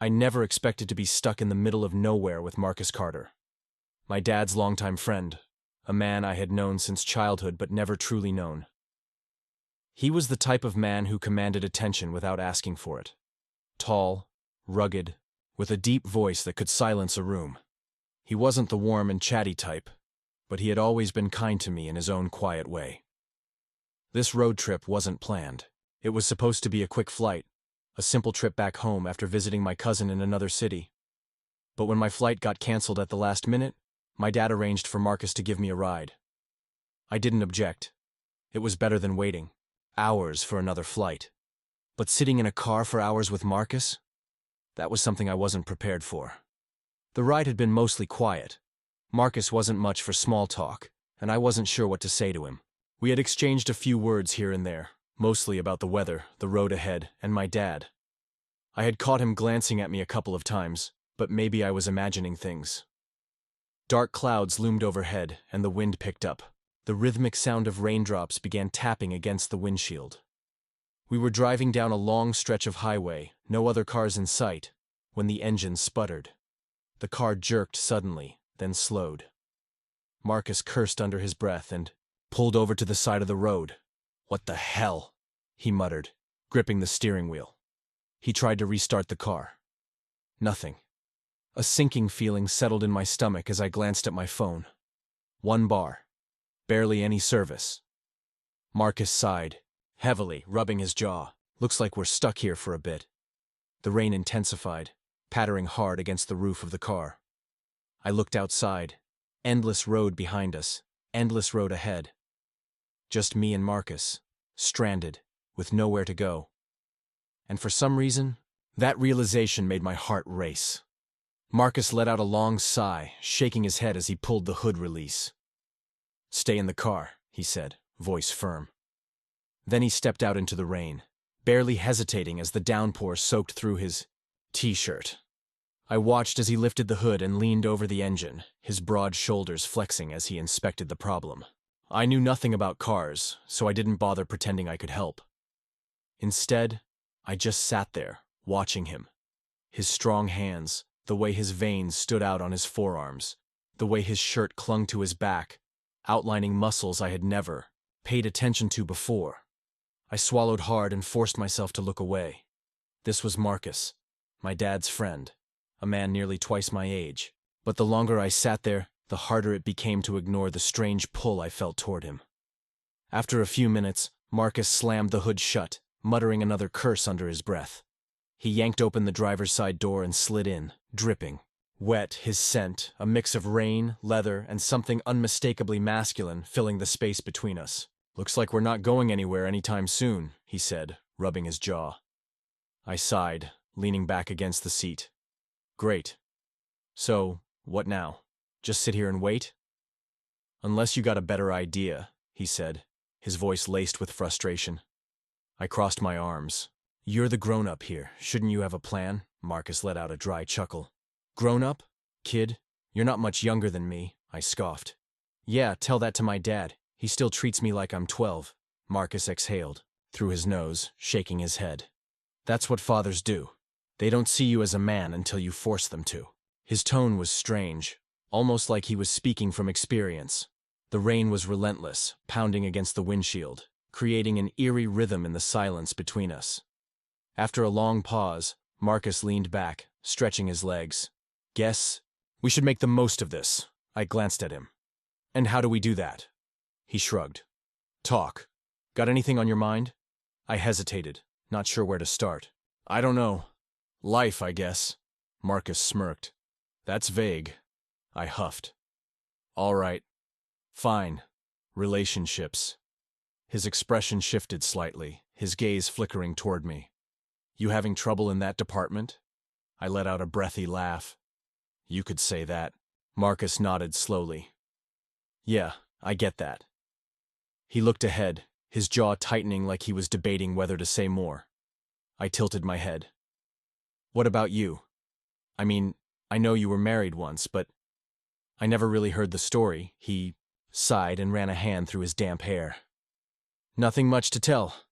I never expected to be stuck in the middle of nowhere with Marcus Carter, my dad's longtime friend, a man I had known since childhood but never truly known. He was the type of man who commanded attention without asking for it. Tall, rugged, with a deep voice that could silence a room. He wasn't the warm and chatty type, but he had always been kind to me in his own quiet way. This road trip wasn't planned. It was supposed to be a quick flight, a simple trip back home after visiting my cousin in another city. But when my flight got canceled at the last minute, my dad arranged for Marcus to give me a ride. I didn't object. It was better than waiting hours for another flight. But sitting in a car for hours with Marcus? That was something I wasn't prepared for. The ride had been mostly quiet. Marcus wasn't much for small talk, and I wasn't sure what to say to him. We had exchanged a few words here and there, mostly about the weather, the road ahead, and my dad. I had caught him glancing at me a couple of times, but maybe I was imagining things. Dark clouds loomed overhead, and the wind picked up. The rhythmic sound of raindrops began tapping against the windshield. We were driving down a long stretch of highway, no other cars in sight, when the engine sputtered. The car jerked suddenly, then slowed. Marcus cursed under his breath and pulled over to the side of the road. "What the hell?" he muttered, gripping the steering wheel. He tried to restart the car. Nothing. A sinking feeling settled in my stomach as I glanced at my phone. 1 bar. Barely any service. Marcus sighed, heavily, rubbing his jaw. "Looks like we're stuck here for a bit." The rain intensified, pattering hard against the roof of the car. I looked outside. Endless road behind us, endless road ahead. Just me and Marcus, stranded, with nowhere to go. And for some reason, that realization made my heart race. Marcus let out a long sigh, shaking his head as he pulled the hood release. "Stay in the car," he said, voice firm. Then he stepped out into the rain, barely hesitating as the downpour soaked through his t-shirt. I watched as he lifted the hood and leaned over the engine, his broad shoulders flexing as he inspected the problem. I knew nothing about cars, so I didn't bother pretending I could help. Instead, I just sat there, watching him. His strong hands, the way his veins stood out on his forearms, the way his shirt clung to his back, outlining muscles I had never paid attention to before. I swallowed hard and forced myself to look away. This was Marcus, my dad's friend, a man nearly twice my age. But the longer I sat there, the harder it became to ignore the strange pull I felt toward him. After a few minutes, Marcus slammed the hood shut, muttering another curse under his breath. He yanked open the driver's side door and slid in, dripping. Wet, his scent, a mix of rain, leather, and something unmistakably masculine filling the space between us. "Looks like we're not going anywhere anytime soon," he said, rubbing his jaw. I sighed, leaning back against the seat. "Great. So, what now? Just sit here and wait?" "Unless you got a better idea," he said, his voice laced with frustration. I crossed my arms. "You're the grown-up here. Shouldn't you have a plan?" Marcus let out a dry chuckle. "Grown-up? Kid? You're not much younger than me," I scoffed. "Yeah, tell that to my dad. He still treats me like I'm 12. Marcus exhaled, through his nose, shaking his head. "That's what fathers do. They don't see you as a man until you force them to." His tone was strange, almost like he was speaking from experience. The rain was relentless, pounding against the windshield, creating an eerie rhythm in the silence between us. After a long pause, Marcus leaned back, stretching his legs. "Guess we should make the most of this." I glanced at him. "And how do we do that?" He shrugged. "Talk. Got anything on your mind?" I hesitated, not sure where to start. "I don't know. Life, I guess." Marcus smirked. "That's vague." I huffed. "All right. Fine. Relationships." His expression shifted slightly, his gaze flickering toward me. "You having trouble in that department?" I let out a breathy laugh. "You could say that." Marcus nodded slowly. "Yeah, I get that." He looked ahead, his jaw tightening like he was debating whether to say more. I tilted my head. "What about you? I mean, I know you were married once, but I never really heard the story." He sighed and ran a hand through his damp hair. "Nothing much to tell.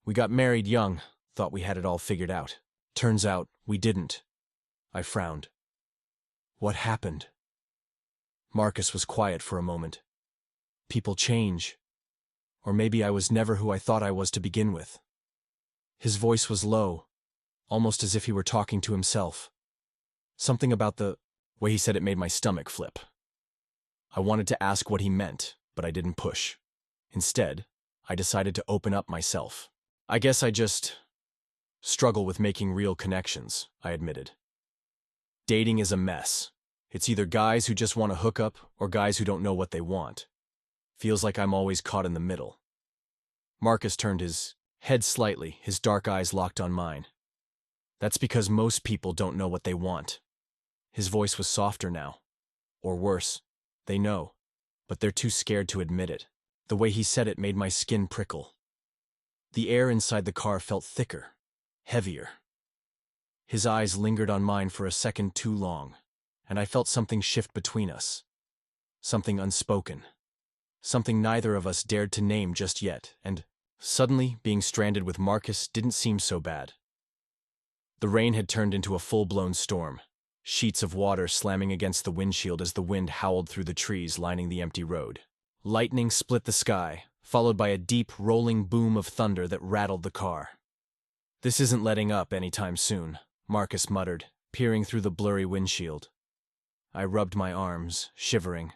We got married young, thought we had it all figured out. Turns out, we didn't." I frowned. What happened? Marcus was quiet for a moment. People change. Or maybe I was never who I thought I was to begin with. His voice was low, almost as if he were talking to himself. Something about the way he said it made my stomach flip. I wanted to ask what he meant, but I didn't push. Instead, I decided to open up myself. I guess I just struggle with making real connections, I admitted. Dating is a mess. It's either guys who just want to hook up or guys who don't know what they want. Feels like I'm always caught in the middle. Marcus turned his head slightly, his dark eyes locked on mine. That's because most people don't know what they want. His voice was softer now. Or worse, they know, but they're too scared to admit it. The way he said it made my skin prickle. The air inside the car felt thicker, heavier. His eyes lingered on mine for a second too long, and I felt something shift between us. Something unspoken. Something neither of us dared to name just yet, and suddenly being stranded with Marcus didn't seem so bad. The rain had turned into a full-blown storm, sheets of water slamming against the windshield as the wind howled through the trees lining the empty road. Lightning split the sky, followed by a deep, rolling boom of thunder that rattled the car. "This isn't letting up anytime soon," Marcus muttered, peering through the blurry windshield. I rubbed my arms, shivering.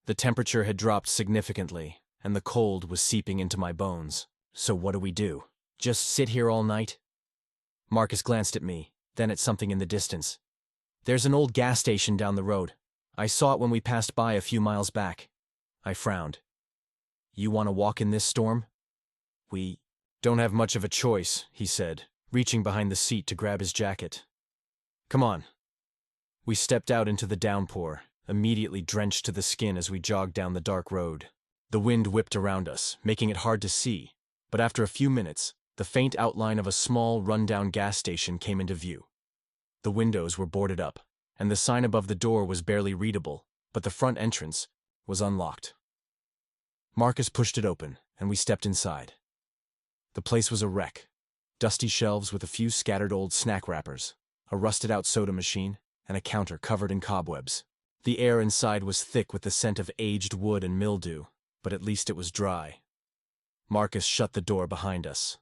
The temperature had dropped significantly, and the cold was seeping into my bones. So what do we do? Just sit here all night? Marcus glanced at me, then at something in the distance. "There's an old gas station down the road. I saw it when we passed by a few miles back." I frowned. "You want to walk in this storm?" "We don't have much of a choice," he said, reaching behind the seat to grab his jacket. "Come on." We stepped out into the downpour, immediately drenched to the skin as we jogged down the dark road. The wind whipped around us, making it hard to see, but after a few minutes, the faint outline of a small, run-down gas station came into view. The windows were boarded up, and the sign above the door was barely readable, but the front entrance was unlocked. Marcus pushed it open, and we stepped inside. The place was a wreck. Dusty shelves with a few scattered old snack wrappers, a rusted-out soda machine, and a counter covered in cobwebs. The air inside was thick with the scent of aged wood and mildew, but at least it was dry. Marcus shut the door behind us.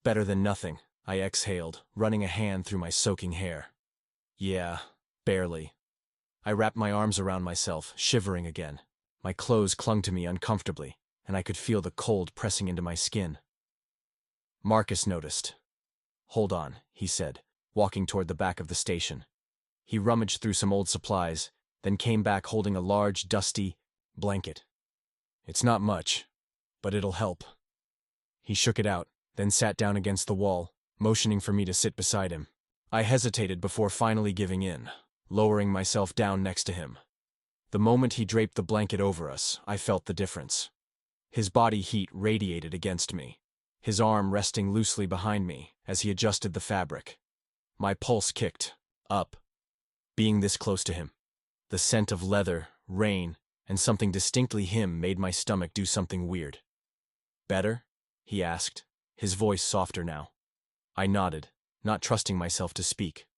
"Better than nothing," I exhaled, running a hand through my soaking hair. "Yeah, barely." I wrapped my arms around myself, shivering again. My clothes clung to me uncomfortably, and I could feel the cold pressing into my skin. Marcus noticed. "Hold on," he said, walking toward the back of the station. He rummaged through some old supplies, then came back holding a large, dusty blanket. "It's not much, but it'll help." He shook it out, then sat down against the wall, motioning for me to sit beside him. I hesitated before finally giving in, lowering myself down next to him. The moment he draped the blanket over us, I felt the difference. His body heat radiated against me, his arm resting loosely behind me as he adjusted the fabric. My pulse kicked up, being this close to him. The scent of leather, rain, and something distinctly him made my stomach do something weird. "Better?" he asked, his voice softer now. I nodded, not trusting myself to speak.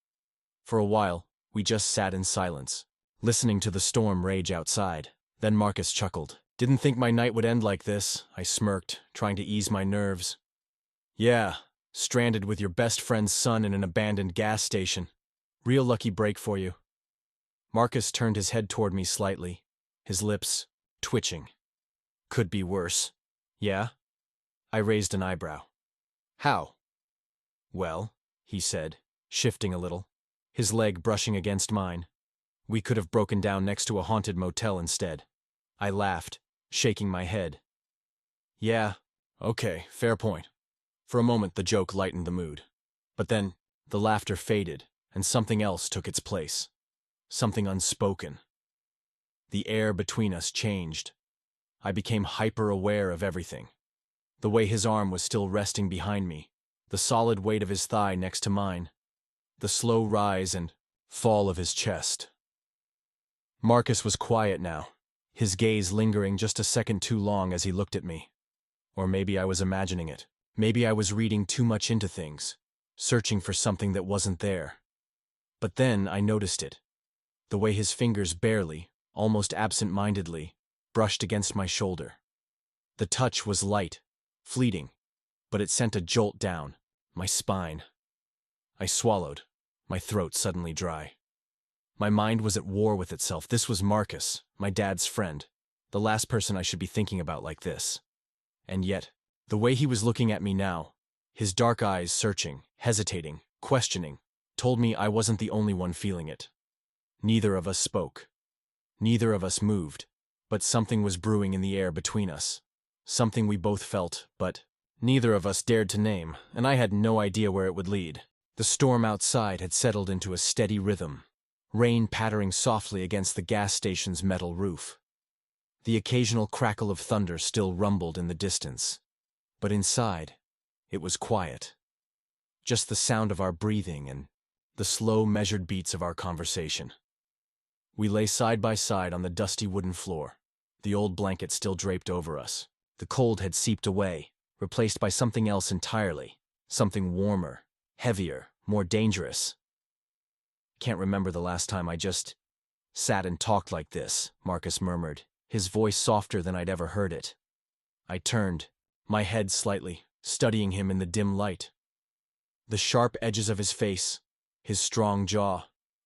For a while, we just sat in silence, listening to the storm rage outside. Then Marcus chuckled. "Didn't think my night would end like this," I smirked, trying to ease my nerves. "Yeah, stranded with your best friend's son in an abandoned gas station. Real lucky break for you." Marcus turned his head toward me slightly, his lips twitching. "Could be worse." "Yeah?" I raised an eyebrow. "How?" "Well," he said, shifting a little, his leg brushing against mine. "We could have broken down next to a haunted motel instead." I laughed, shaking my head. "Yeah, okay, fair point." For a moment the joke lightened the mood. But then, the laughter faded, and something else took its place. Something unspoken. The air between us changed. I became hyper-aware of everything. The way his arm was still resting behind me, the solid weight of his thigh next to mine, the slow rise and fall of his chest. Marcus was quiet now, his gaze lingering just a second too long as he looked at me. Or maybe I was imagining it. Maybe I was reading too much into things, searching for something that wasn't there. But then I noticed it. The way his fingers barely, almost absent-mindedly, brushed against my shoulder. The touch was light, fleeting, but it sent a jolt down my spine. I swallowed, my throat suddenly dry. My mind was at war with itself. This was Marcus, my dad's friend, the last person I should be thinking about like this. And yet, the way he was looking at me now, his dark eyes searching, hesitating, questioning, told me I wasn't the only one feeling it. Neither of us spoke. Neither of us moved, but something was brewing in the air between us. Something we both felt, but neither of us dared to name, and I had no idea where it would lead. The storm outside had settled into a steady rhythm, rain pattering softly against the gas station's metal roof. The occasional crackle of thunder still rumbled in the distance, but inside, it was quiet. Just the sound of our breathing and the slow, measured beats of our conversation. We lay side by side on the dusty wooden floor, the old blanket still draped over us. The cold had seeped away, replaced by something else entirely, something warmer, heavier, more dangerous. Can't remember the last time I just sat and talked like this, Marcus murmured, his voice softer than I'd ever heard it. I turned, my head slightly, studying him in the dim light. The sharp edges of his face, his strong jaw,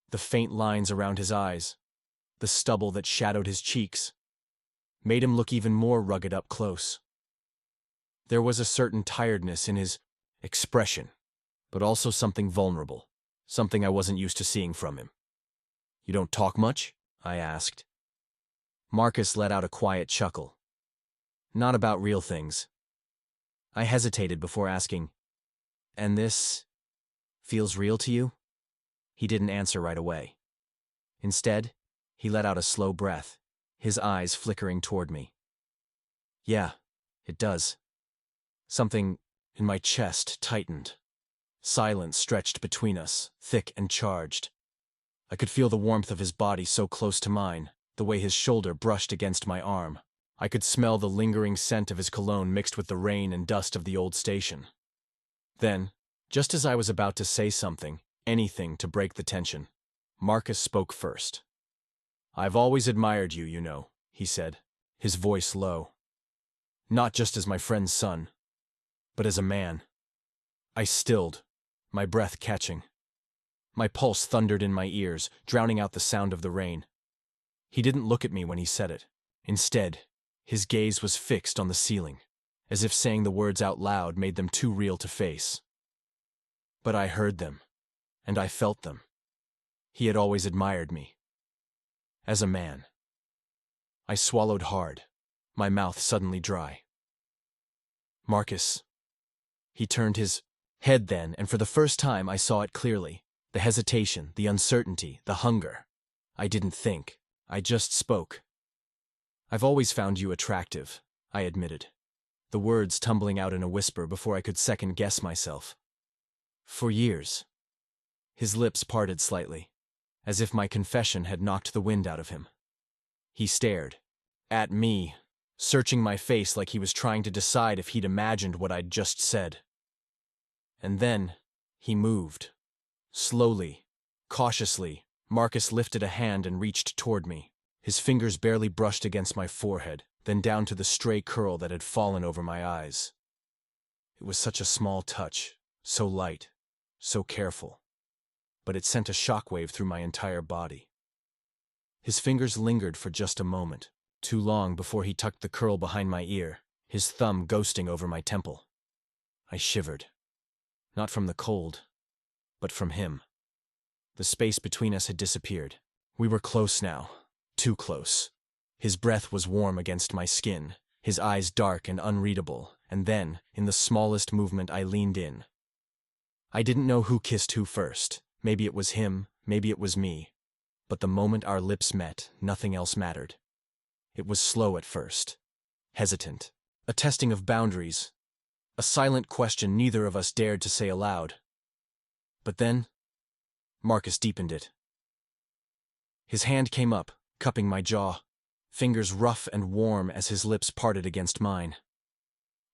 the faint lines around his eyes, the stubble that shadowed his cheeks, made him look even more rugged up close. There was a certain tiredness in his expression, but also something vulnerable, something I wasn't used to seeing from him. "You don't talk much?" I asked. Marcus let out a quiet chuckle. "Not about real things." I hesitated before asking, "And this feels real to you?" He didn't answer right away. Instead, he let out a slow breath, his eyes flickering toward me. "Yeah, it does." Something in my chest tightened. Silence stretched between us, thick and charged. I could feel the warmth of his body so close to mine, the way his shoulder brushed against my arm. I could smell the lingering scent of his cologne mixed with the rain and dust of the old station. Then, just as I was about to say something, anything to break the tension, Marcus spoke first. "I've always admired you, you know," he said, his voice low. "Not just as my friend's son, but as a man." I stilled, my breath catching. My pulse thundered in my ears, drowning out the sound of the rain. He didn't look at me when he said it. Instead, his gaze was fixed on the ceiling, as if saying the words out loud made them too real to face. But I heard them, and I felt them. He had always admired me. As a man. I swallowed hard, my mouth suddenly dry. "Marcus." He turned his head then, and for the first time I saw it clearly. The hesitation, the uncertainty, the hunger. I didn't think. I just spoke. "I've always found you attractive," I admitted, the words tumbling out in a whisper before I could second-guess myself. "For years." His lips parted slightly, as if my confession had knocked the wind out of him. He stared at me, searching my face like he was trying to decide if he'd imagined what I'd just said. And then he moved. Slowly, cautiously, Marcus lifted a hand and reached toward me. His fingers barely brushed against my forehead, then down to the stray curl that had fallen over my eyes. It was such a small touch, so light, so careful, but it sent a shockwave through my entire body. His fingers lingered for just a moment, too long before he tucked the curl behind my ear, his thumb ghosting over my temple. I shivered. Not from the cold, but from him. The space between us had disappeared. We were close now, too close. His breath was warm against my skin, his eyes dark and unreadable, and then, in the smallest movement, I leaned in. I didn't know who kissed who first. Maybe it was him, maybe it was me. But the moment our lips met, nothing else mattered. It was slow at first, hesitant, a testing of boundaries, a silent question neither of us dared to say aloud. But then, Marcus deepened it. His hand came up, cupping my jaw, fingers rough and warm as his lips parted against mine.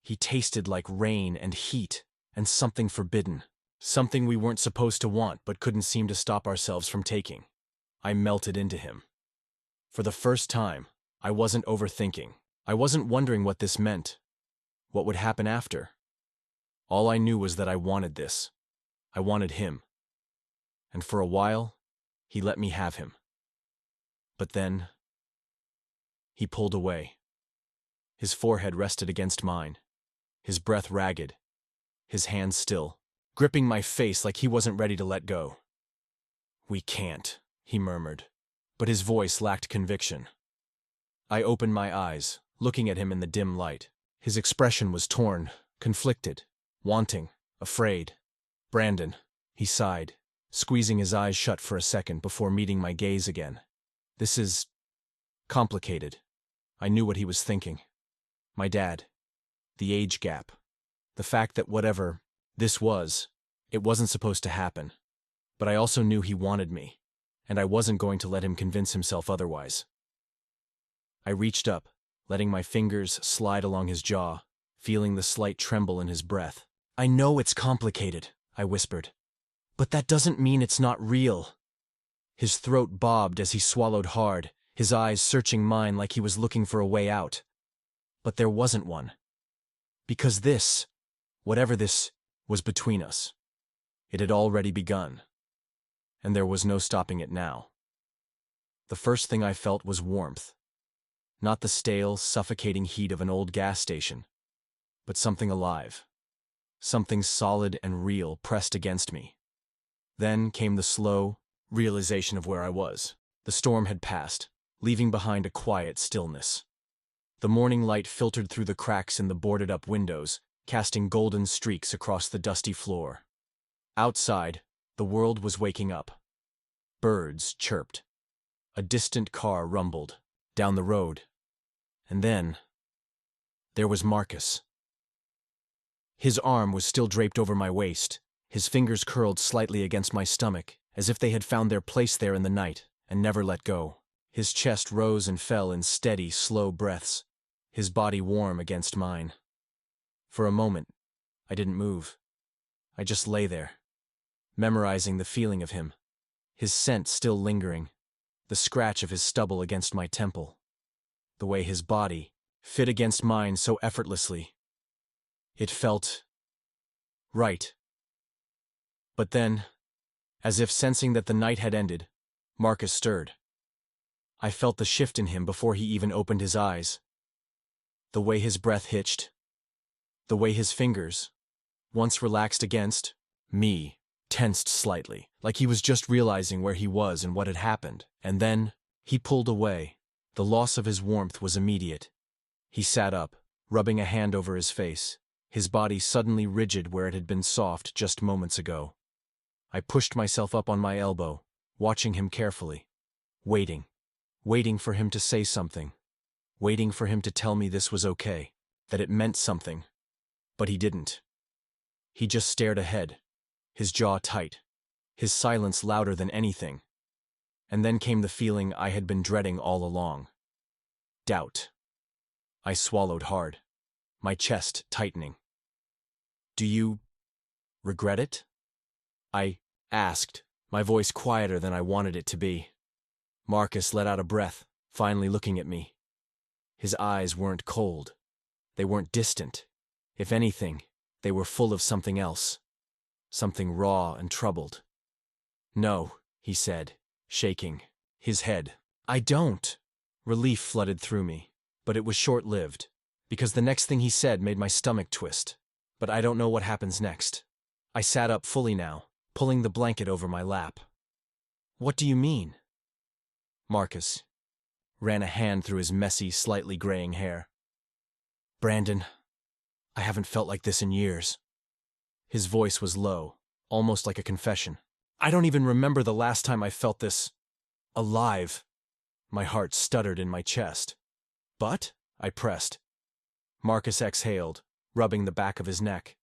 He tasted like rain and heat and something forbidden, Something we weren't supposed to want but couldn't seem to stop ourselves from taking. I melted into him. For the first time, I wasn't overthinking. I wasn't wondering what this meant, what would happen after. All I knew was that I wanted this. I wanted him. And for a while, he let me have him. But then, he pulled away. His forehead rested against mine, his breath ragged, his hands still, gripping my face like he wasn't ready to let go. "We can't," he murmured, but his voice lacked conviction. I opened my eyes, looking at him in the dim light. His expression was torn, conflicted, wanting, afraid. "Brandon," he sighed, squeezing his eyes shut for a second before meeting my gaze again. "This is complicated." I knew what he was thinking. My dad. The age gap. The fact that whatever this was, it wasn't supposed to happen. But I also knew he wanted me, and I wasn't going to let him convince himself otherwise. I reached up, letting my fingers slide along his jaw, feeling the slight tremble in his breath. "I know it's complicated," I whispered, "but that doesn't mean it's not real." His throat bobbed as he swallowed hard, his eyes searching mine like he was looking for a way out. But there wasn't one. Because this, whatever this, was between us. It had already begun. And there was no stopping it now. The first thing I felt was warmth. Not the stale, suffocating heat of an old gas station, but something alive. Something solid and real pressed against me. Then came the slow realization of where I was. The storm had passed, leaving behind a quiet stillness. The morning light filtered through the cracks in the boarded-up windows, casting golden streaks across the dusty floor. Outside, the world was waking up. Birds chirped. A distant car rumbled down the road. And then, there was Marcus. His arm was still draped over my waist, his fingers curled slightly against my stomach, as if they had found their place there in the night and never let go. His chest rose and fell in steady, slow breaths, his body warm against mine. For a moment, I didn't move. I just lay there, memorizing the feeling of him, his scent still lingering, the scratch of his stubble against my temple, the way his body fit against mine so effortlessly. It felt right. But then, as if sensing that the night had ended, Marcus stirred. I felt the shift in him before he even opened his eyes. The way his breath hitched, the way his fingers, once relaxed against me, tensed slightly, like he was just realizing where he was and what had happened. And then, he pulled away. The loss of his warmth was immediate. He sat up, rubbing a hand over his face, his body suddenly rigid where it had been soft just moments ago. I pushed myself up on my elbow, watching him carefully, waiting for him to say something, waiting for him to tell me this was okay, that it meant something. But he didn't. He just stared ahead, his jaw tight, his silence louder than anything. And then came the feeling I had been dreading all along. Doubt. I swallowed hard, my chest tightening. "Do you regret it?" I asked, my voice quieter than I wanted it to be. Marcus let out a breath, finally looking at me. His eyes weren't cold. They weren't distant. If anything, they were full of something else. Something raw and troubled. "No," he said, shaking his head. "I don't." Relief flooded through me, but it was short-lived, because the next thing he said made my stomach twist. But I don't know what happens next. I sat up fully now, pulling the blanket over my lap. "What do you mean?" Marcus ran a hand through his messy, slightly graying hair. "Brandon, I haven't felt like this in years." His voice was low, almost like a confession. "I don't even remember the last time I felt this alive." My heart stuttered in my chest. "But?" I pressed. Marcus exhaled, rubbing the back of his neck.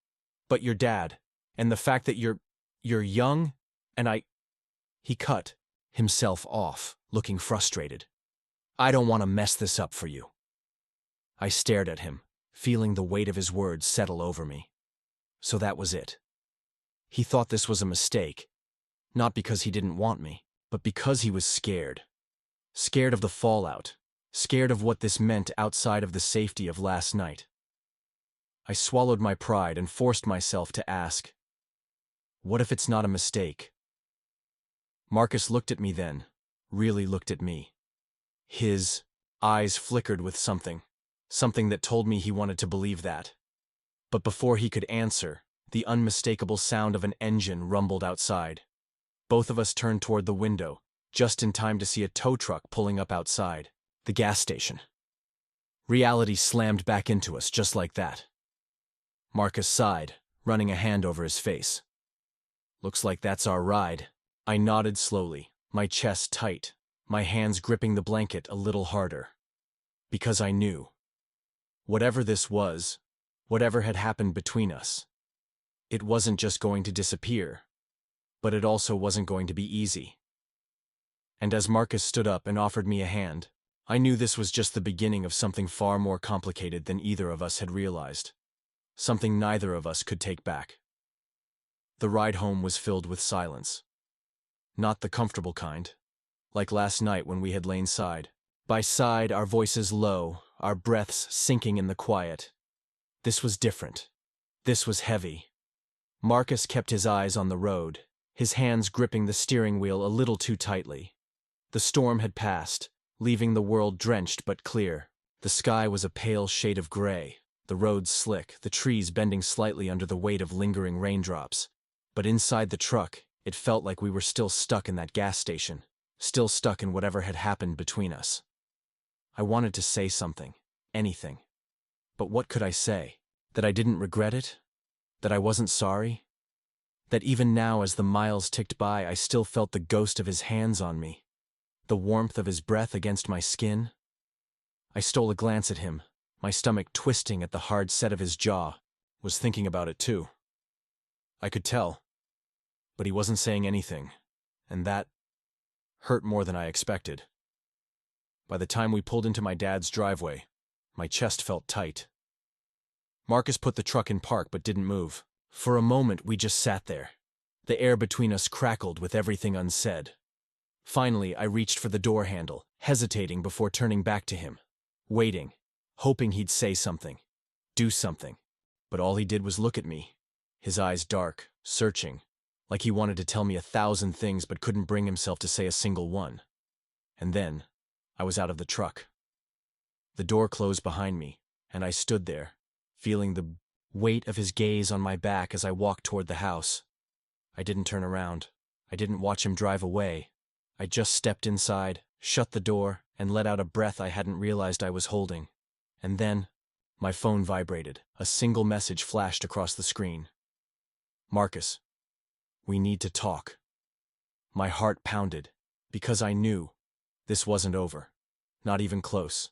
"But your dad, and the fact that you're young, and He cut himself off, looking frustrated. "I don't want to mess this up for you." I stared at him, feeling the weight of his words settle over me. So that was it. He thought this was a mistake, not because he didn't want me, but because he was scared. Scared of the fallout, scared of what this meant outside of the safety of last night. I swallowed my pride and forced myself to ask, what if it's not a mistake? Marcus looked at me then, really looked at me. His eyes flickered with something that told me he wanted to believe that. But before he could answer, the unmistakable sound of an engine rumbled outside. Both of us turned toward the window, just in time to see a tow truck pulling up outside the gas station. Reality slammed back into us just like that. Marcus sighed, running a hand over his face. Looks like that's our ride. I nodded slowly, my chest tight, my hands gripping the blanket a little harder. Because I knew. Whatever this was, whatever had happened between us, it wasn't just going to disappear, but it also wasn't going to be easy. And as Marcus stood up and offered me a hand, I knew this was just the beginning of something far more complicated than either of us had realized. Something neither of us could take back. The ride home was filled with silence. Not the comfortable kind, like last night when we had lain side by side, our voices low, our breaths sinking in the quiet. This was different. This was heavy. Marcus kept his eyes on the road, his hands gripping the steering wheel a little too tightly. The storm had passed, leaving the world drenched but clear. The sky was a pale shade of gray, the roads slick, the trees bending slightly under the weight of lingering raindrops. But inside the truck, it felt like we were still stuck in that gas station, still stuck in whatever had happened between us. I wanted to say something, anything. But what could I say? That I didn't regret it? That I wasn't sorry? That even now as the miles ticked by I still felt the ghost of his hands on me? The warmth of his breath against my skin? I stole a glance at him, my stomach twisting at the hard set of his jaw, was thinking about it too. I could tell. But he wasn't saying anything, and that hurt more than I expected. By the time we pulled into my dad's driveway, my chest felt tight. Marcus put the truck in park but didn't move. For a moment we just sat there. The air between us crackled with everything unsaid. Finally, I reached for the door handle, hesitating before turning back to him. Waiting, hoping he'd say something, do something. But all he did was look at me, his eyes dark, searching, like he wanted to tell me 1,000 things but couldn't bring himself to say a single one. And then, I was out of the truck. The door closed behind me, and I stood there, feeling the weight of his gaze on my back as I walked toward the house. I didn't turn around. I didn't watch him drive away. I just stepped inside, shut the door, and let out a breath I hadn't realized I was holding. And then, my phone vibrated. A single message flashed across the screen. Marcus, we need to talk. My heart pounded, because I knew this wasn't over. Not even close.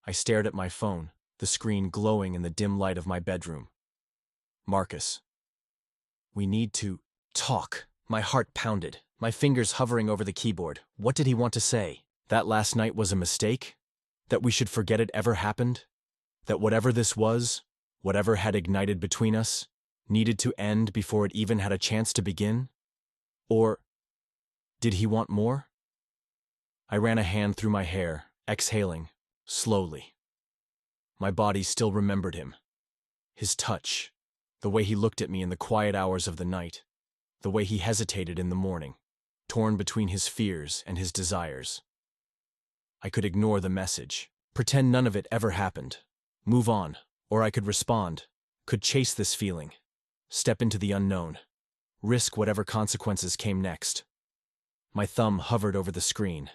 I stared at my phone, the screen glowing in the dim light of my bedroom. Marcus, we need to talk. My heart pounded, my fingers hovering over the keyboard. What did he want to say? That last night was a mistake? That we should forget it ever happened? That whatever this was, whatever had ignited between us, needed to end before it even had a chance to begin? Or did he want more? I ran a hand through my hair, exhaling, slowly. My body still remembered him. His touch, the way he looked at me in the quiet hours of the night, the way he hesitated in the morning, torn between his fears and his desires. I could ignore the message, pretend none of it ever happened, move on, or I could respond, could chase this feeling, step into the unknown, risk whatever consequences came next. My thumb hovered over the screen.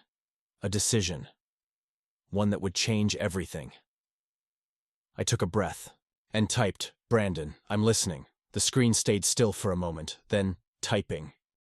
A decision. One that would change everything. I took a breath and typed, "Brandon, I'm listening." The screen stayed still for a moment, then typing.